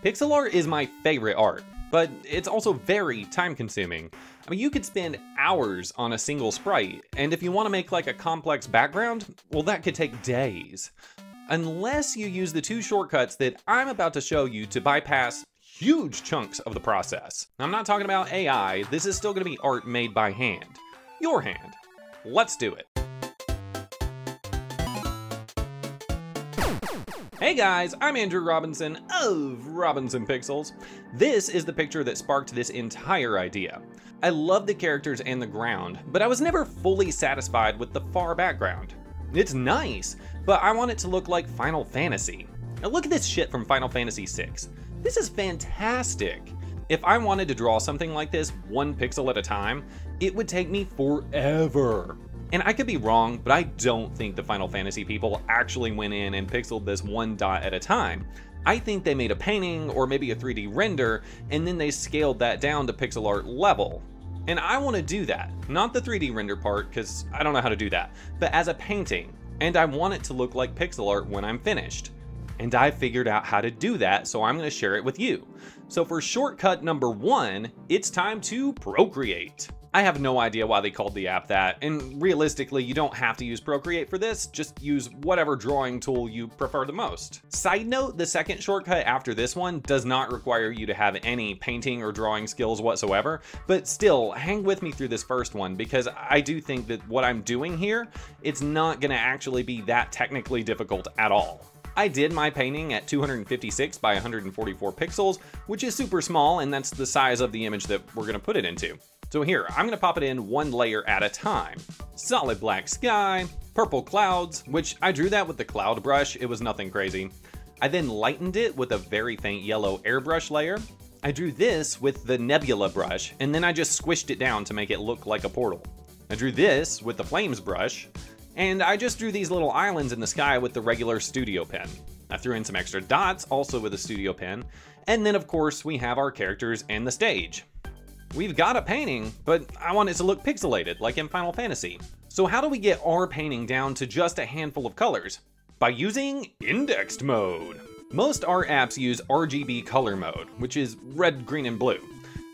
Pixel art is my favorite art, but it's also very time consuming. I mean, you could spend hours on a single sprite, and if you want to make like a complex background, well, that could take days. Unless you use the two shortcuts that I'm about to show you to bypass huge chunks of the process. I'm not talking about AI, this is still gonna be art made by hand. Your hand. Let's do it. Hey guys, I'm Andrew Robinson of Robinson Pixels. This is the picture that sparked this entire idea. I love the characters and the ground, but I was never fully satisfied with the far background. It's nice, but I want it to look like Final Fantasy. Now look at this shit from Final Fantasy VI. This is fantastic. If I wanted to draw something like this one pixel at a time, it would take me forever. And I could be wrong, but I don't think the Final Fantasy people actually went in and pixeled this one dot at a time. I think they made a painting or maybe a 3D render, and then they scaled that down to pixel art level. And I want to do that, not the 3D render part, because I don't know how to do that, but as a painting, and I want it to look like pixel art when I'm finished. And I figured out how to do that, so I'm going to share it with you. So for shortcut number 1, it's time to Procreate. I have no idea why they called the app that, and realistically, you don't have to use Procreate for this, just use whatever drawing tool you prefer the most. Side note, the second shortcut after this one does not require you to have any painting or drawing skills whatsoever, but still, hang with me through this first one, because I do think that what I'm doing here, it's not gonna actually be that technically difficult at all. I did my painting at 256 by 144 pixels, which is super small, and that's the size of the image that we're gonna put it into. So here, I'm gonna pop it in one layer at a time. Solid black sky, purple clouds, which I drew that with the cloud brush, it was nothing crazy. I then lightened it with a very faint yellow airbrush layer. I drew this with the nebula brush, and then I just squished it down to make it look like a portal. I drew this with the flames brush, and I just drew these little islands in the sky with the regular studio pen. I threw in some extra dots, also with a studio pen, and then of course we have our characters and the stage. We've got a painting, but I want it to look pixelated, like in Final Fantasy. So how do we get our painting down to just a handful of colors? By using indexed mode. Most art apps use RGB color mode, which is red, green, and blue.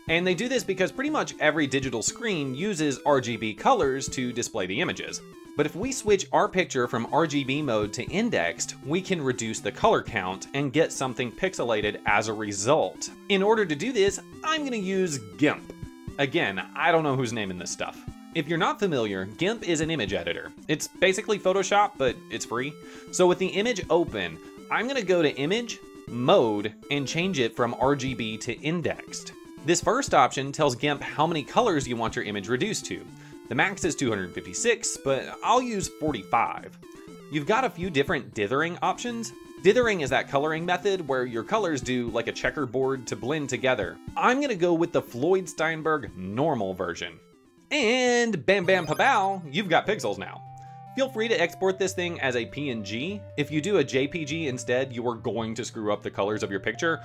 And they do this because pretty much every digital screen uses RGB colors to display the images. But if we switch our picture from RGB mode to indexed, we can reduce the color count and get something pixelated as a result. In order to do this, I'm gonna use GIMP. Again, I don't know who's naming this stuff. If you're not familiar, GIMP is an image editor. It's basically Photoshop, but it's free. So with the image open, I'm gonna go to Image, Mode, and change it from RGB to indexed. This first option tells GIMP how many colors you want your image reduced to. The max is 256, but I'll use 45. You've got a few different dithering options. Dithering is that coloring method where your colors do like a checkerboard to blend together. I'm gonna go with the Floyd Steinberg normal version. And bam bam pa-bow, you've got pixels now. Feel free to export this thing as a PNG. If you do a JPG instead, you are going to screw up the colors of your picture.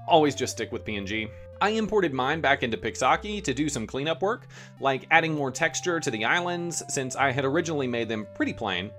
Always just stick with PNG. I imported mine back into Pixaki to do some cleanup work, like adding more texture to the islands since I had originally made them pretty plain.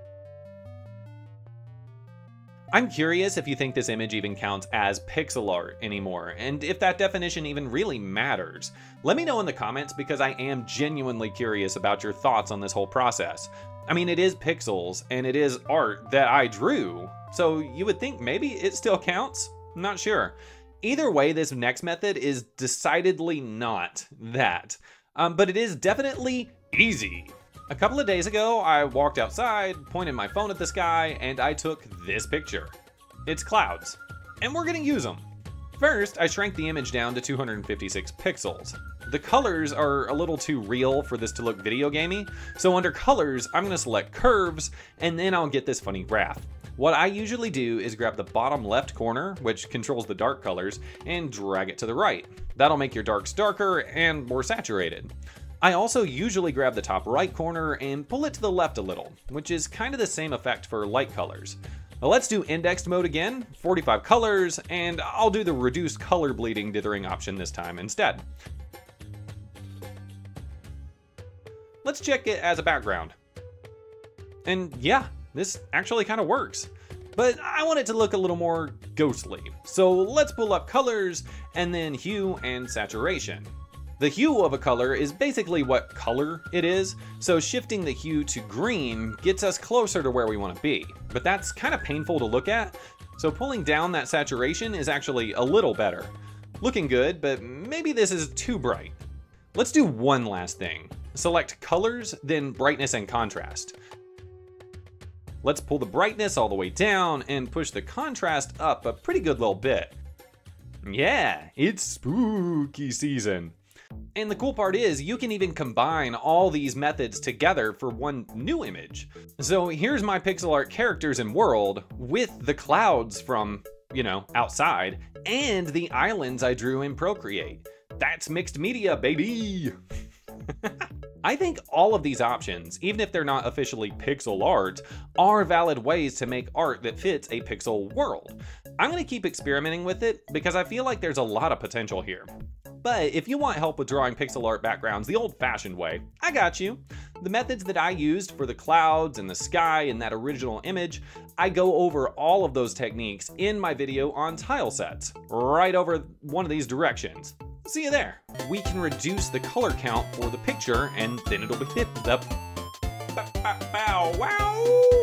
I'm curious if you think this image even counts as pixel art anymore, and if that definition even really matters. Let me know in the comments because I am genuinely curious about your thoughts on this whole process. I mean, it is pixels, and it is art that I drew, so you would think maybe it still counts? I'm not sure. Either way, this next method is decidedly not that, but it is definitely easy. A couple of days ago, I walked outside, pointed my phone at the sky, and I took this picture. It's clouds, and we're gonna use them. First, I shrank the image down to 256 pixels. The colors are a little too real for this to look video gamey, so under colors, I'm gonna select curves, and then I'll get this funny graph. What I usually do is grab the bottom left corner, which controls the dark colors, and drag it to the right. That'll make your darks darker and more saturated. I also usually grab the top right corner and pull it to the left a little, which is kind of the same effect for light colors. Now let's do indexed mode again, 45 colors, and I'll do the reduced color bleeding dithering option this time instead. Let's check it as a background. And yeah, this actually kind of works. but I want it to look a little more ghostly. So let's pull up colors and then hue and saturation. The hue of a color is basically what color it is, so shifting the hue to green gets us closer to where we want to be. But that's kind of painful to look at, so pulling down that saturation is actually a little better. Looking good, but maybe this is too bright. Let's do one last thing. Select colors, then brightness and contrast. Let's pull the brightness all the way down and push the contrast up a pretty good little bit. Yeah, it's spooky season. And the cool part is you can even combine all these methods together for one new image. So here's my pixel art characters and world with the clouds from, you know, outside and the islands I drew in Procreate. That's mixed media, baby! I think all of these options, even if they're not officially pixel art, are valid ways to make art that fits a pixel world. I'm gonna keep experimenting with it because I feel like there's a lot of potential here. But if you want help with drawing pixel art backgrounds the old-fashioned way, I got you. The methods that I used for the clouds and the sky in that original image, I go over all of those techniques in my video on tile sets, right over one of these directions. See you there. We can reduce the color count for the picture and then it'll be bow wow.